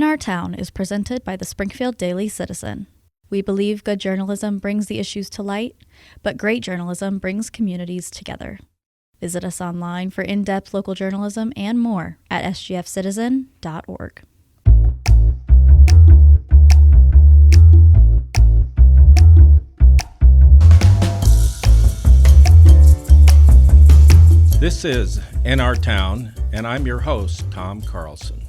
In Our Town is presented by the Springfield Daily Citizen. We believe good journalism brings the issues to light, but great journalism brings communities together. Visit us online for in-depth local journalism and more at sgfcitizen.org. This is In Our Town, and I'm your host, Tom Carlson.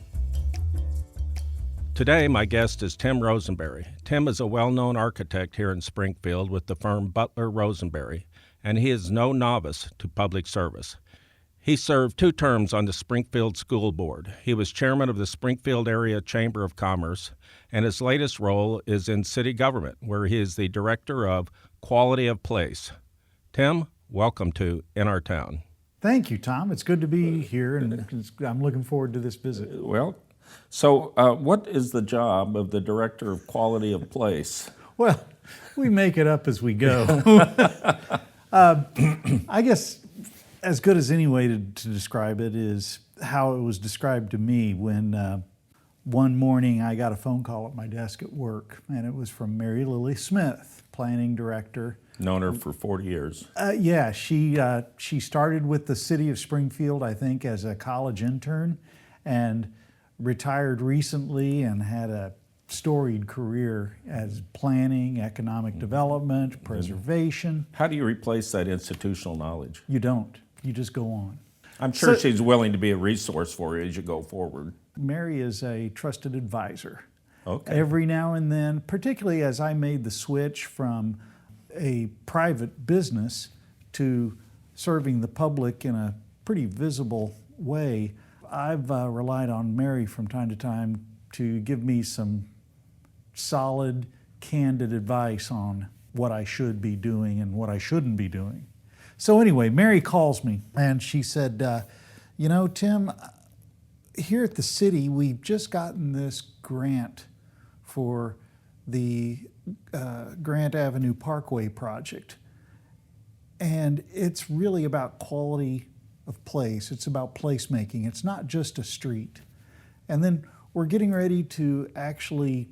Today, my guest is Tim Rosenbury. Tim is a well-known architect here in Springfield with the firm Butler Rosenbury, and he is no novice to public service. He served 2 terms on the Springfield School Board. He was chairman of the Springfield Area Chamber of Commerce, and his latest role is in city government, where he is the director of Quality of Place. Tim, welcome to In Our Town. Thank you, Tom. It's good to be here, and I'm looking forward to this visit. Well, so what is the job of the Director of Quality of Place? Well, we make it up as we go. I guess as good as any way to describe it is how it was described to me when one morning I got a phone call at my desk at work, and it was from Mary Lily Smith, Planning Director. Known her for 40 years. Yeah, she started with the city of Springfield, I think, as a college intern, and retired recently and had a storied career as planning, economic development, preservation. How do you replace that institutional knowledge? You don't. You just go on. I'm sure she's willing to be a resource for you as you go forward. Mary is a trusted advisor. Okay. Every now and then, particularly as I made the switch from a private business to serving the public in a pretty visible way, I've relied on Mary from time to time to give me some solid, candid advice on what I should be doing and what I shouldn't be doing. So anyway, Mary calls me and she said, Tim, here at the city, we've just gotten this grant for the Grant Avenue Parkway project. And it's really about quality of place. It's about placemaking. It's not just a street. And then we're getting ready to actually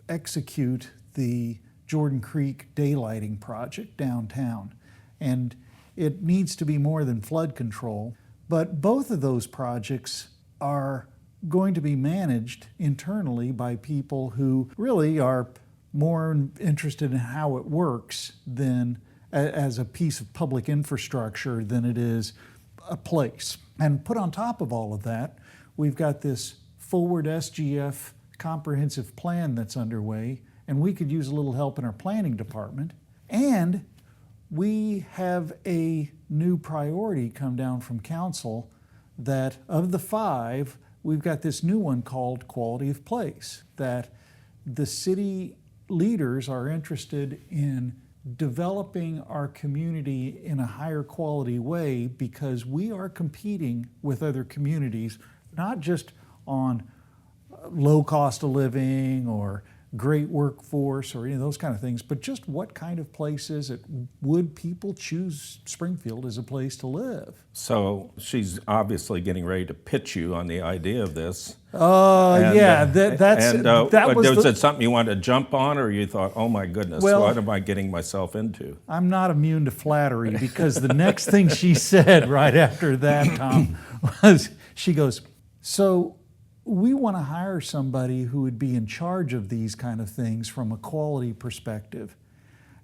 execute the Jordan Creek daylighting project downtown. And it needs to be more than flood control. But both of those projects are going to be managed internally by people who really are more interested in how it works than as a piece of public infrastructure than it is a place. And put on top of all of that, we've got this forward SGF comprehensive plan that's underway, and we could use a little help in our planning department. And we have a new priority come down from council that of the 5, we've got this new one called Quality of Place, that the city leaders are interested in developing our community in a higher quality way because we are competing with other communities, not just on low cost of living or great workforce or any of those kind of things, but just what kind of place is it? Would people choose Springfield as a place to live? So she's obviously getting ready to pitch you on the idea of this. Was it something you wanted to jump on, or you thought, oh my goodness, what am I getting myself into? I'm not immune to flattery, because the next thing she said right after that, Tom, was she goes, so we want to hire somebody who would be in charge of these kind of things from a quality perspective.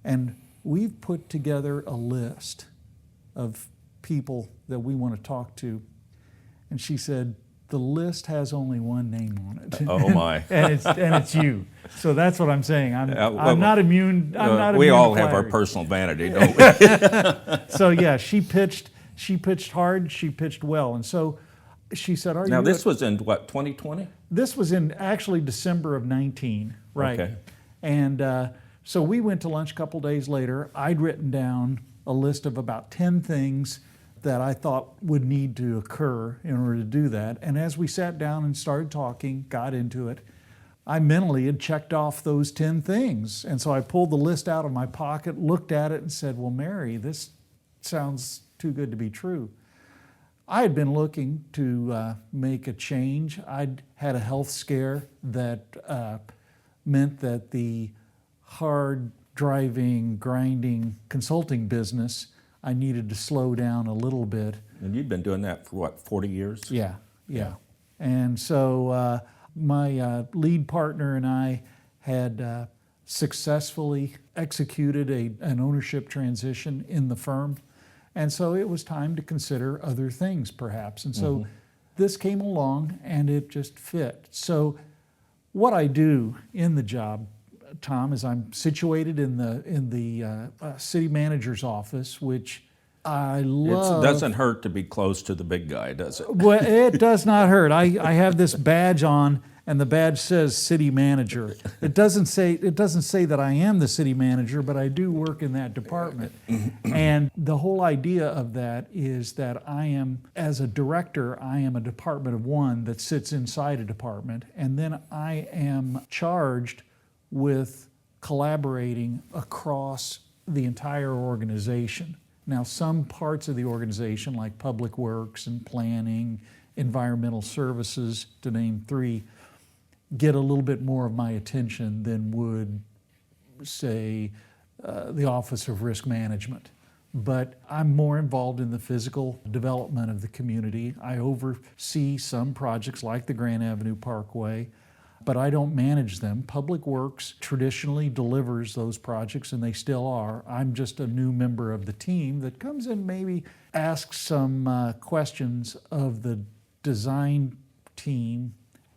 And we've put together a list of people that we want to talk to. And she said, the list has only one name on it. Oh my! and it's you. So that's what I'm saying. I'm not immune. We all have our personal vanity, don't we? So yeah, she pitched hard. She pitched well, and so she said, "Are you?" Now this was in what, 2020? This was in actually December of 19, right? Okay. And so we went to lunch a couple days later. I'd written down a list of about 10 things that I thought would need to occur in order to do that. And as we sat down and started talking, got into it, I mentally had checked off those 10 things. And so I pulled the list out of my pocket, looked at it and said, well, Mary, this sounds too good to be true. I had been looking to make a change. I'd had a health scare that meant that the hard driving, grinding consulting business, I needed to slow down a little bit. And you've been doing that for what, 40 years? Yeah. And so my lead partner and I had successfully executed an ownership transition in the firm. And so it was time to consider other things perhaps. And so this came along and it just fit. So what I do in the job, Tom, is I'm situated in the city manager's office, which I love. It doesn't hurt to be close to the big guy, does it? Well, it does not hurt. I have this badge on, and the badge says city manager. It doesn't say that I am the city manager, but I do work in that department. And the whole idea of that is that I am, as a director, I am a department of one that sits inside a department, and then I am charged with collaborating across the entire organization. Now, some parts of the organization, like public works and planning, environmental services, to name three, get a little bit more of my attention than would, say, the Office of Risk Management. But I'm more involved in the physical development of the community. I oversee some projects like the Grand Avenue Parkway, but I don't manage them. Public Works traditionally delivers those projects, and they still are. I'm just a new member of the team that comes in, maybe asks some questions of the design team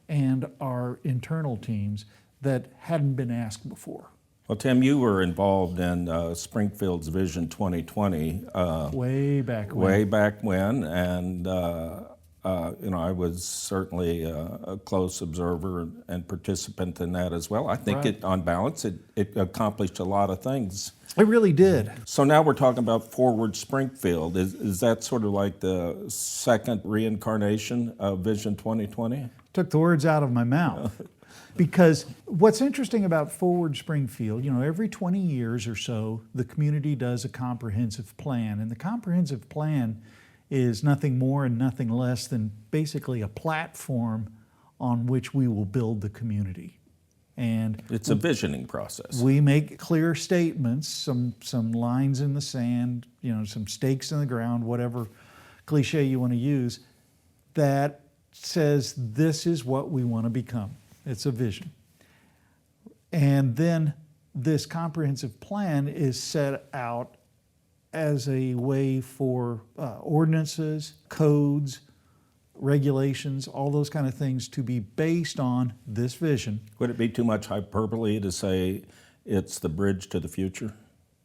and our internal teams that hadn't been asked before. Well, Tim, you were involved in Springfield's Vision 2020. Way back when. Way back when, and I was certainly a close observer and participant in that as well. I think Right. on balance, it accomplished a lot of things. It really did. So now we're talking about Forward Springfield. Is that sort of like the second reincarnation of Vision 2020? Took the words out of my mouth. Because what's interesting about Forward Springfield, every 20 years or so, the community does a comprehensive plan. And the comprehensive plan is nothing more and nothing less than basically a platform on which we will build the community. And it's a visioning process. We make clear statements, some lines in the sand, some stakes in the ground, whatever cliche you want to use, that says this is what we want to become. It's a vision. And then this comprehensive plan is set out as a way for ordinances, codes, regulations, all those kind of things to be based on this vision. Would it be too much hyperbole to say it's the bridge to the future?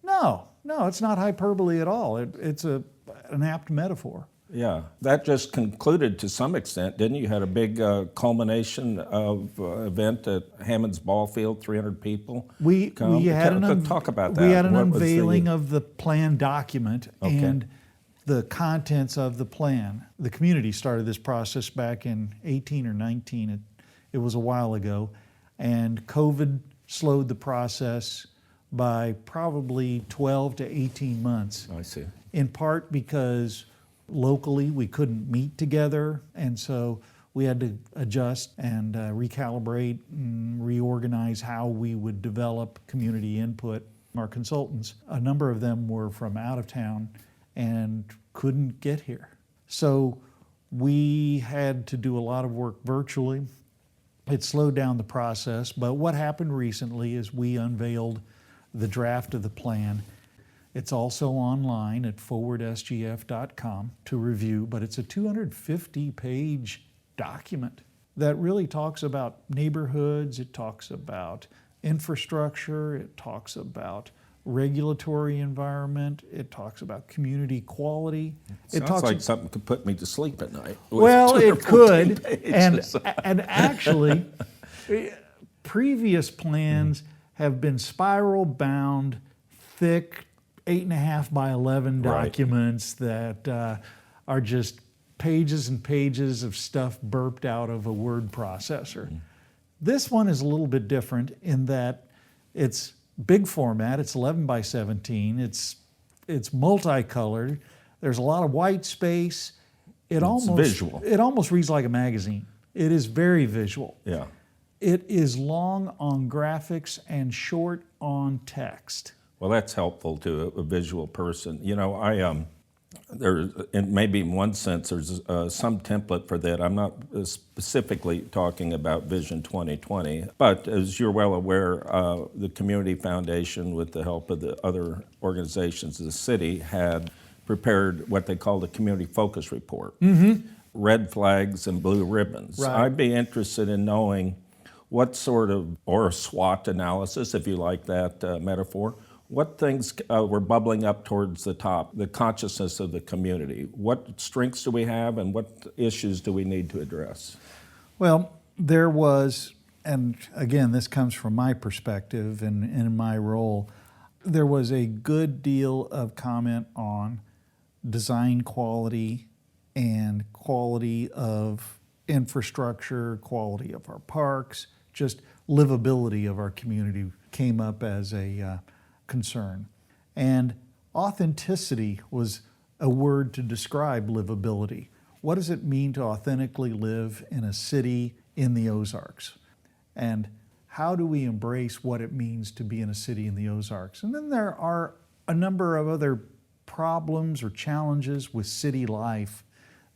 No, it's not hyperbole at all. It's an apt metaphor. Yeah, that just concluded to some extent, didn't you? You had a big culmination of event at Hammond's Ball Field, 300 people. We had talk about that. We had an unveiling of the plan document and the contents of the plan. The community started this process back in 18 or 19. It was a while ago, and COVID slowed the process by probably 12 to 18 months. I see. In part because locally we couldn't meet together, and so we had to adjust and recalibrate and reorganize how we would develop community input. Our consultants, a number of them were from out of town and couldn't get here. So we had to do a lot of work virtually. It slowed down the process, but what happened recently is we unveiled the draft of the plan. It's also online at forwardsgf.com to review, but it's a 250-page document that really talks about neighborhoods, it talks about infrastructure, it talks about regulatory environment, it talks about community quality. It sounds like something could put me to sleep at night. Well, it could, and actually, previous plans have been spiral-bound, thick, 8.5 by 11 documents that are just pages and pages of stuff burped out of a word processor. This one is a little bit different in that it's big format, it's 11 by 17, it's multicolored, there's a lot of white space, It's visual. It almost reads like a magazine. It is very visual. Yeah. It is long on graphics and short on text. Well, that's helpful to a visual person. You know, and maybe in one sense, there's some template for that. I'm not specifically talking about Vision 2020, but as you're well aware, the Community Foundation, with the help of the other organizations of the city, had prepared what they called a community focus report. Mm-hmm. Red flags and blue ribbons. Right. I'd be interested in knowing what sort of, or a SWOT analysis, if you like that metaphor, what things were bubbling up towards the top, the consciousness of the community? What strengths do we have and what issues do we need to address? Well, there was, and again, this comes from my perspective and in my role, there was a good deal of comment on design quality and quality of infrastructure, quality of our parks, just livability of our community came up as a concern. And authenticity was a word to describe livability. What does it mean to authentically live in a city in the Ozarks? And how do we embrace what it means to be in a city in the Ozarks? And then there are a number of other problems or challenges with city life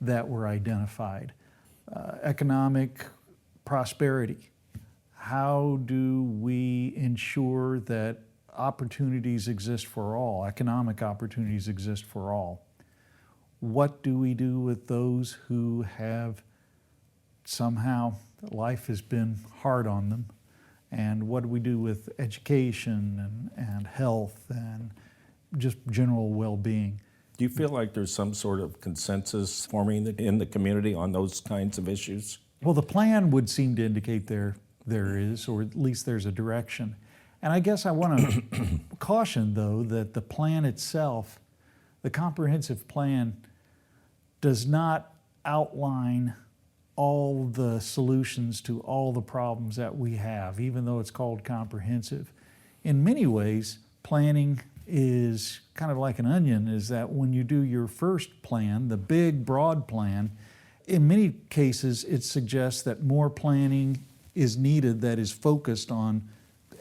that were identified. Economic prosperity. How do we ensure that opportunities exist for all, economic opportunities exist for all? What do we do with those who have somehow life has been hard on them? And what do we do with education and health and just general well-being? Do you feel like there's some sort of consensus forming in the community on those kinds of issues? Well, the plan would seem to indicate there is, or at least there's a direction. And I guess I want to caution, though, that the plan itself, the comprehensive plan, does not outline all the solutions to all the problems that we have, even though it's called comprehensive. In many ways, planning is kind of like an onion, is that when you do your first plan, the big, broad plan, in many cases it suggests that more planning is needed that is focused on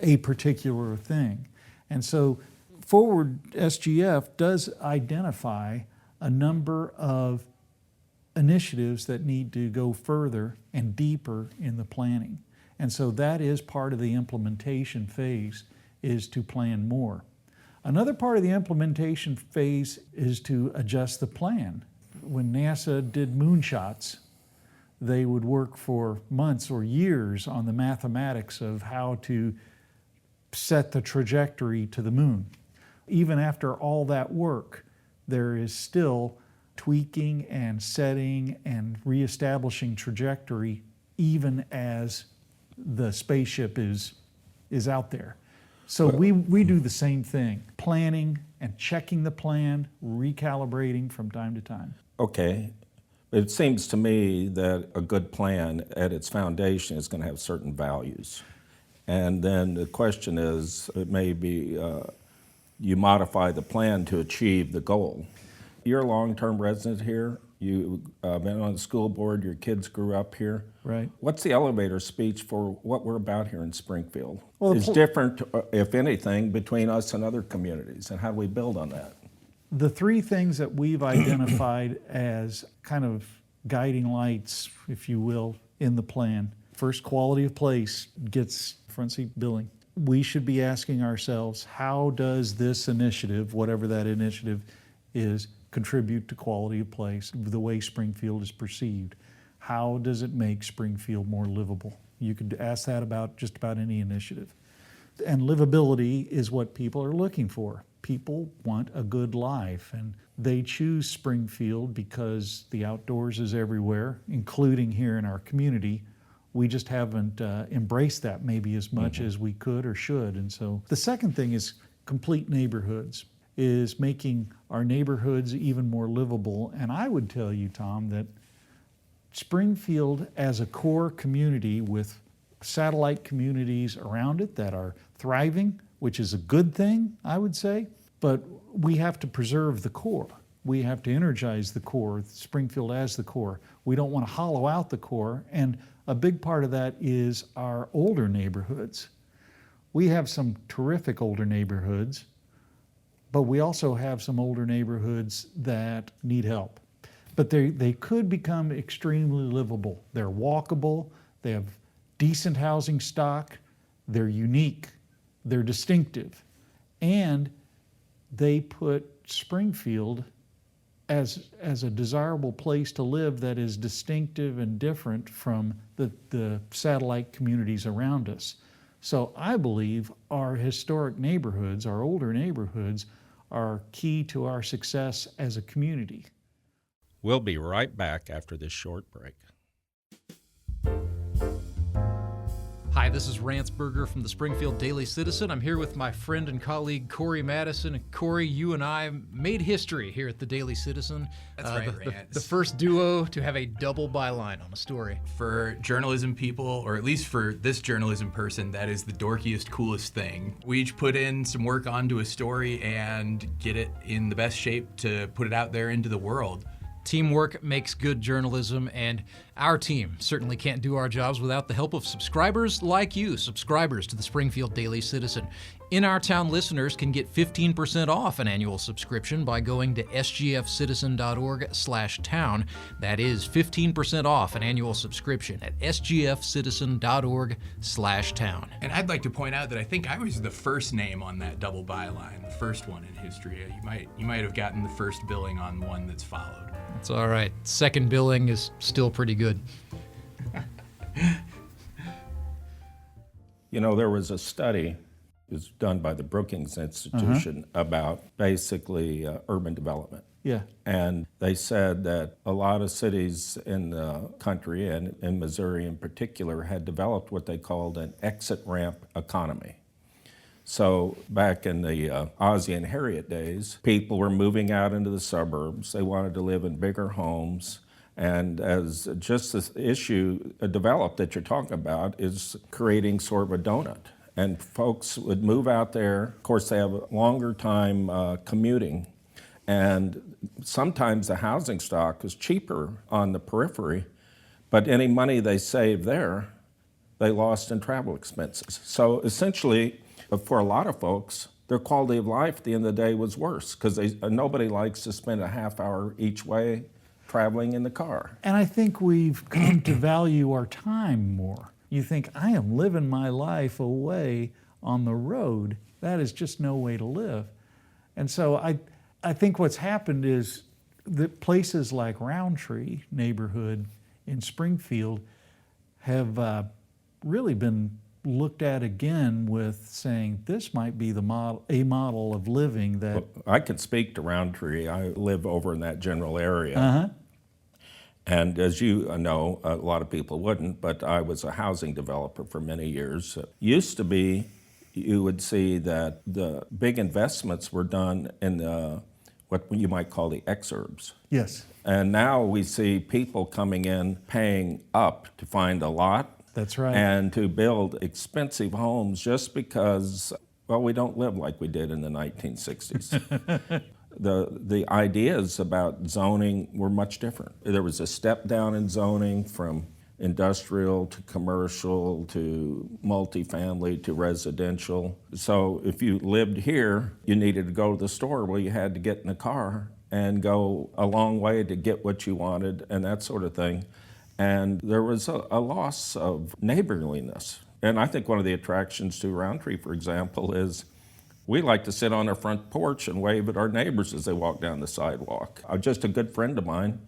a particular thing. And so Forward SGF does identify a number of initiatives that need to go further and deeper in the planning. And so that is part of the implementation phase, is to plan more. Another part of the implementation phase is to adjust the plan. When NASA did moonshots, they would work for months or years on the mathematics of how to set the trajectory to the moon. Even after all that work, there is still tweaking and setting and reestablishing trajectory even as the spaceship is out there. So we do the same thing, planning and checking the plan, recalibrating from time to time. Okay. It seems to me that a good plan at its foundation is going to have certain values. And then the question is, it may be you modify the plan to achieve the goal. You're a long-term resident here. You've been on the school board. Your kids grew up here. Right. What's the elevator speech for what we're about here in Springfield? Well, It's different, if anything, between us and other communities, and how do we build on that? The three things that we've identified as kind of guiding lights, if you will, in the plan. First, quality of place gets front seat billing. We should be asking ourselves, how does this initiative, whatever that initiative is, contribute to quality of place, the way Springfield is perceived? How does it make Springfield more livable? You could ask that about just about any initiative. And livability is what people are looking for. People want a good life, and they choose Springfield because the outdoors is everywhere, including here in our community. We just haven't embraced that maybe as much as we could or should. And so the second thing is complete neighborhoods, is making our neighborhoods even more livable. And I would tell you, Tom, that Springfield as a core community with satellite communities around it that are thriving, which is a good thing, I would say, but we have to preserve the core. we have to energize the core, Springfield as the core. We don't want to hollow out the core, and a big part of that is our older neighborhoods. We have some terrific older neighborhoods, but we also have some older neighborhoods that need help. But they could become extremely livable. They're walkable, they have decent housing stock, they're unique, they're distinctive, and they put Springfield as a desirable place to live that is distinctive and different from the satellite communities around us. So I believe our historic neighborhoods, our older neighborhoods, are key to our success as a community. We'll be right back after this short break. Hi, this is Ransberger from the Springfield Daily Citizen. I'm here with my friend and colleague Corey Madison. Corey, you and I made history here at the Daily Citizen. That's right, Rance. The first duo to have a double byline on a story. For journalism people, or at least for this journalism person, that is the dorkiest, coolest thing. We each put in some work onto a story and get it in the best shape to put it out there into the world. Teamwork makes good journalism, and our team certainly can't do our jobs without the help of subscribers like you, subscribers to the Springfield Daily Citizen. In Our Town listeners can get 15% off an annual subscription by going to sgfcitizen.org/town. That is 15% off an annual subscription at sgfcitizen.org/town. And I'd like to point out that I think I was the first name on that double byline, the first one in history. You might have gotten the first billing on one that's followed. It's all right. Second billing is still pretty good. You know, there was a study, it was done by the Brookings Institution, about basically urban development. Yeah. And they said that a lot of cities in the country, and in Missouri in particular, had developed what they called an exit ramp economy. So back in the Ozzie and Harriet days, people were moving out into the suburbs. They wanted to live in bigger homes. And as just this issue developed that you're talking about is creating sort of a donut. And folks would move out there. Of course, they have a longer time commuting. And sometimes the housing stock is cheaper on the periphery, but any money they saved there, they lost in travel expenses. So essentially, for a lot of folks, their quality of life at the end of the day was worse because nobody likes to spend a half hour each way traveling in the car. And I think we've come to value our time more. You think, I am living my life away on the road. That is just no way to live. And so I think what's happened is that places like Roundtree neighborhood in Springfield have really been looked at again with saying this might be a model of living that... Well, I can speak to Roundtree. I live over in that general area. Uh-huh. And as you know, a lot of people wouldn't, but I was a housing developer for many years. Used to be, you would see that the big investments were done in what you might call the exurbs. Yes. And now we see people coming in paying up to find a lot. That's right. And to build expensive homes just because, well, we don't live like we did in the 1960s. The ideas about zoning were much different. There was a step down in zoning from industrial to commercial to multifamily to residential. So if you lived here, you needed to go to the store. Well, you had to get in the car and go a long way to get what you wanted and that sort of thing. And there was a loss of neighborliness. And I think one of the attractions to Roundtree, for example, is we like to sit on our front porch and wave at our neighbors as they walk down the sidewalk. Just a good friend of mine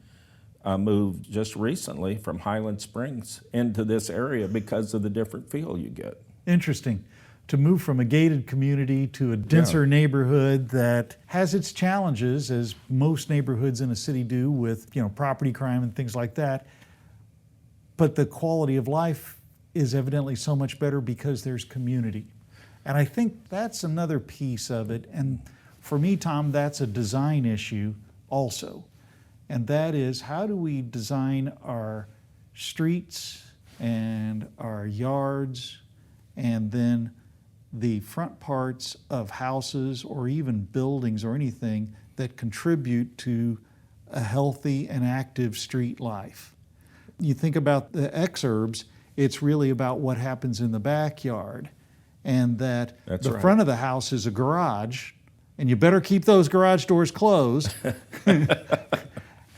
moved just recently from Highland Springs into this area because of the different feel you get. Interesting. To move from a gated community to a denser neighborhood that has its challenges, as most neighborhoods in a city do, with property crime and things like that. But the quality of life is evidently so much better because there's community. And I think that's another piece of it. And for me, Tom, that's a design issue also. And that is, how do we design our streets and our yards and then the front parts of houses or even buildings or anything that contribute to a healthy and active street life. You think about the exurbs, it's really about what happens in the backyard, and that That's the right. front of the house is a garage, and you better keep those garage doors closed.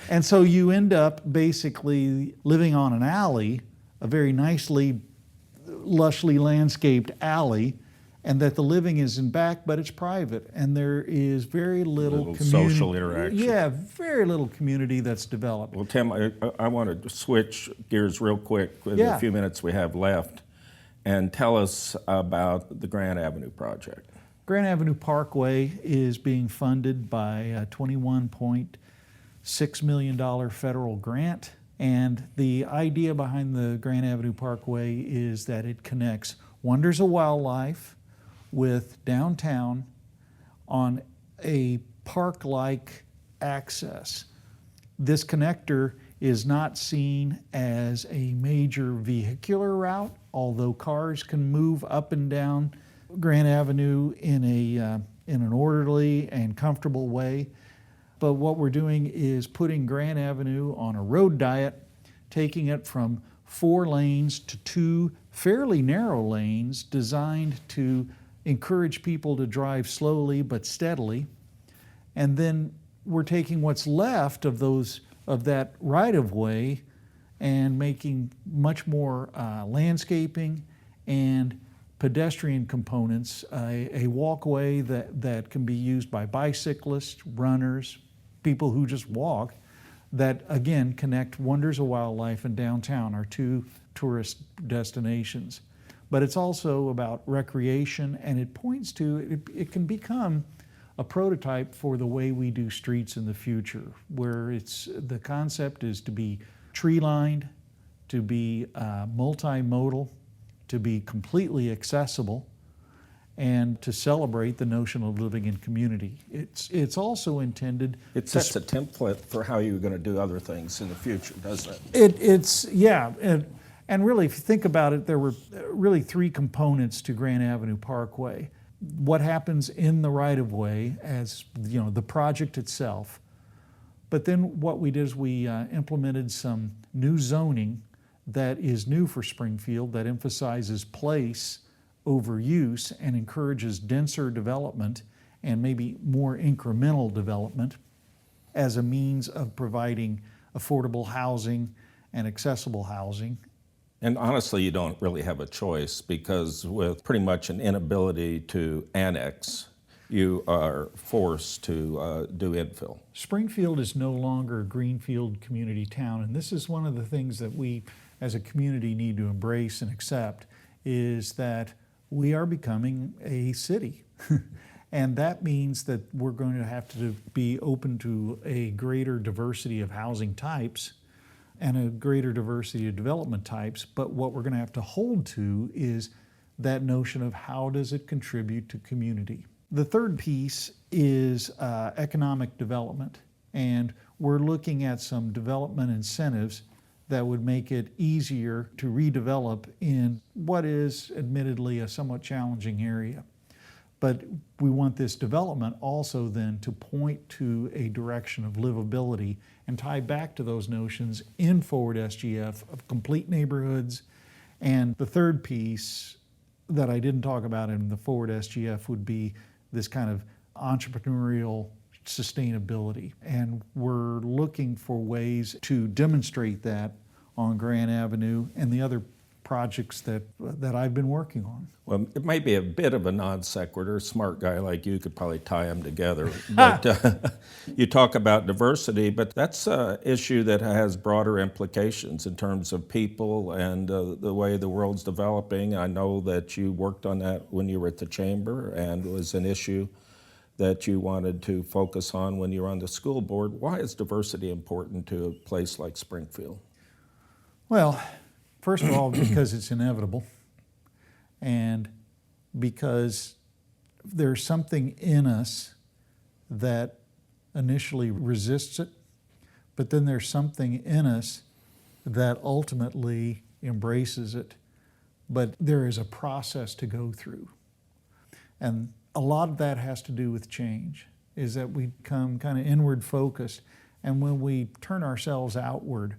And so you end up basically living on an alley, a very nicely, lushly landscaped alley, and that the living is in back, but it's private, and there is very little social interaction. Yeah, very little community that's developed. Well, Tim, I want to switch gears real quick with Yeah. the few minutes we have left, and tell us about the Grant Avenue project. Grant Avenue Parkway is being funded by a $21.6 million federal grant. And the idea behind the Grant Avenue Parkway is that it connects wonders of wildlife with downtown on a park-like access. This connector is not seen as a major vehicular route, although cars can move up and down Grant Avenue in an orderly and comfortable way. But what we're doing is putting Grant Avenue on a road diet, taking it from 4 lanes to 2 fairly narrow lanes designed to encourage people to drive slowly but steadily. And then we're taking what's left of that right-of-way and making much more landscaping and pedestrian components, a walkway that can be used by bicyclists, runners, people who just walk, that again connect wonders of wildlife and downtown, our 2 tourist destinations. But it's also about recreation, and it points to, it can become a prototype for the way we do streets in the future, where the concept is to be tree-lined, to be multimodal, to be completely accessible, and to celebrate the notion of living in community. It's also intended. It sets a template for how you're going to do other things in the future, doesn't it? And really, if you think about it, there were really 3 components to Grant Avenue Parkway. What happens in the right-of-way, as you know, the project itself. But then what we did is we implemented some new zoning that is new for Springfield, that emphasizes place over use and encourages denser development and maybe more incremental development as a means of providing affordable housing and accessible housing. And honestly, you don't really have a choice, because with pretty much an inability to annex, you are forced to do infill. Springfield is no longer a greenfield community town, and this is one of the things that we as a community need to embrace and accept, is that we are becoming a city. And that means that we're going to have to be open to a greater diversity of housing types and a greater diversity of development types. But what we're going to have to hold to is that notion of how does it contribute to community. The third piece is economic development. And we're looking at some development incentives that would make it easier to redevelop in what is admittedly a somewhat challenging area. But we want this development also then to point to a direction of livability and tie back to those notions in Forward SGF of complete neighborhoods. And the third piece that I didn't talk about in the Forward SGF would be this kind of entrepreneurial sustainability. And we're looking for ways to demonstrate that on Grant Avenue and the other projects that I've been working on. Well, it might be a bit of a non sequitur. A smart guy like you could probably tie them together. But you talk about diversity, but that's an issue that has broader implications in terms of people and the way the world's developing. I know that you worked on that when you were at the Chamber, and it was an issue that you wanted to focus on when you were on the school board. Why is diversity important to a place like Springfield? Well, first of all, because it's inevitable, and because there's something in us that initially resists it, but then there's something in us that ultimately embraces it. But there is a process to go through. And a lot of that has to do with change. is that we become kind of inward focused. And when we turn ourselves outward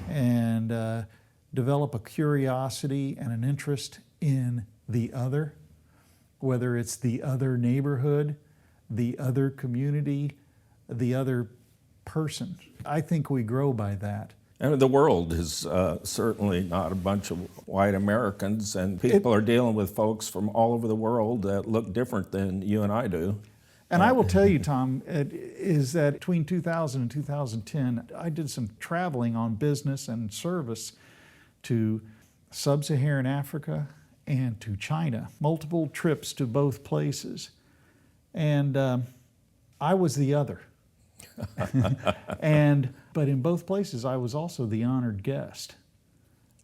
and develop a curiosity and an interest in the other, whether it's the other neighborhood, the other community, the other person, I think we grow by that. And the world is certainly not a bunch of white Americans, and people are dealing with folks from all over the world that look different than you and I do. And I will tell you, Tom, is that between 2000 and 2010, I did some traveling on business and service to sub-Saharan Africa and to China, multiple trips to both places. And I was the other. But in both places, I was also the honored guest.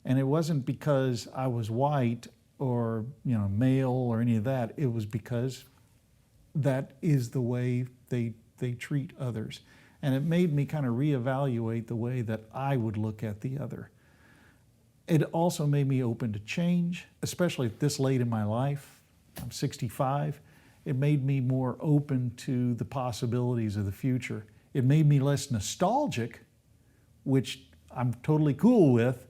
And it wasn't because I was white or male or any of that. It was because that is the way they treat others. And it made me kind of reevaluate the way that I would look at the other. It also made me open to change, especially this late in my life. I'm 65. It made me more open to the possibilities of the future. It made me less nostalgic, which I'm totally cool with,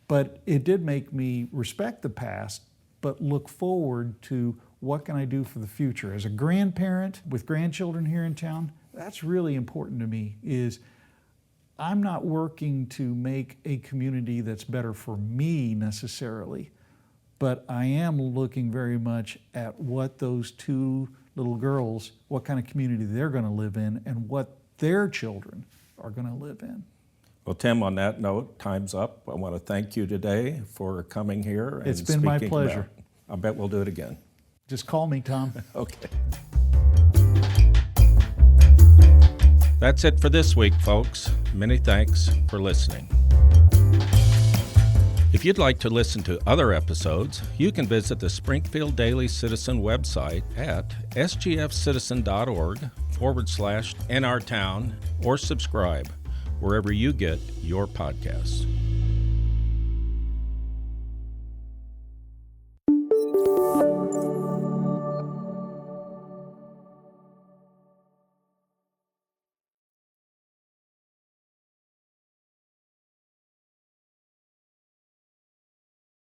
but it did make me respect the past, but look forward to what can I do for the future. As a grandparent with grandchildren here in town, that's really important to me, is I'm not working to make a community that's better for me necessarily, but I am looking very much at what those two little girls, what kind of community they're going to live in and what their children are going to live in. Well, Tim, on that note, time's up. I want to thank you today for coming here and It's been my speaking pleasure. I bet we'll do it again. Just call me, Tom. Okay. That's it for this week, folks. Many thanks for listening. If you'd like to listen to other episodes, you can visit the Springfield Daily Citizen website at sgfcitizen.org/NRTown or subscribe wherever you get your podcasts.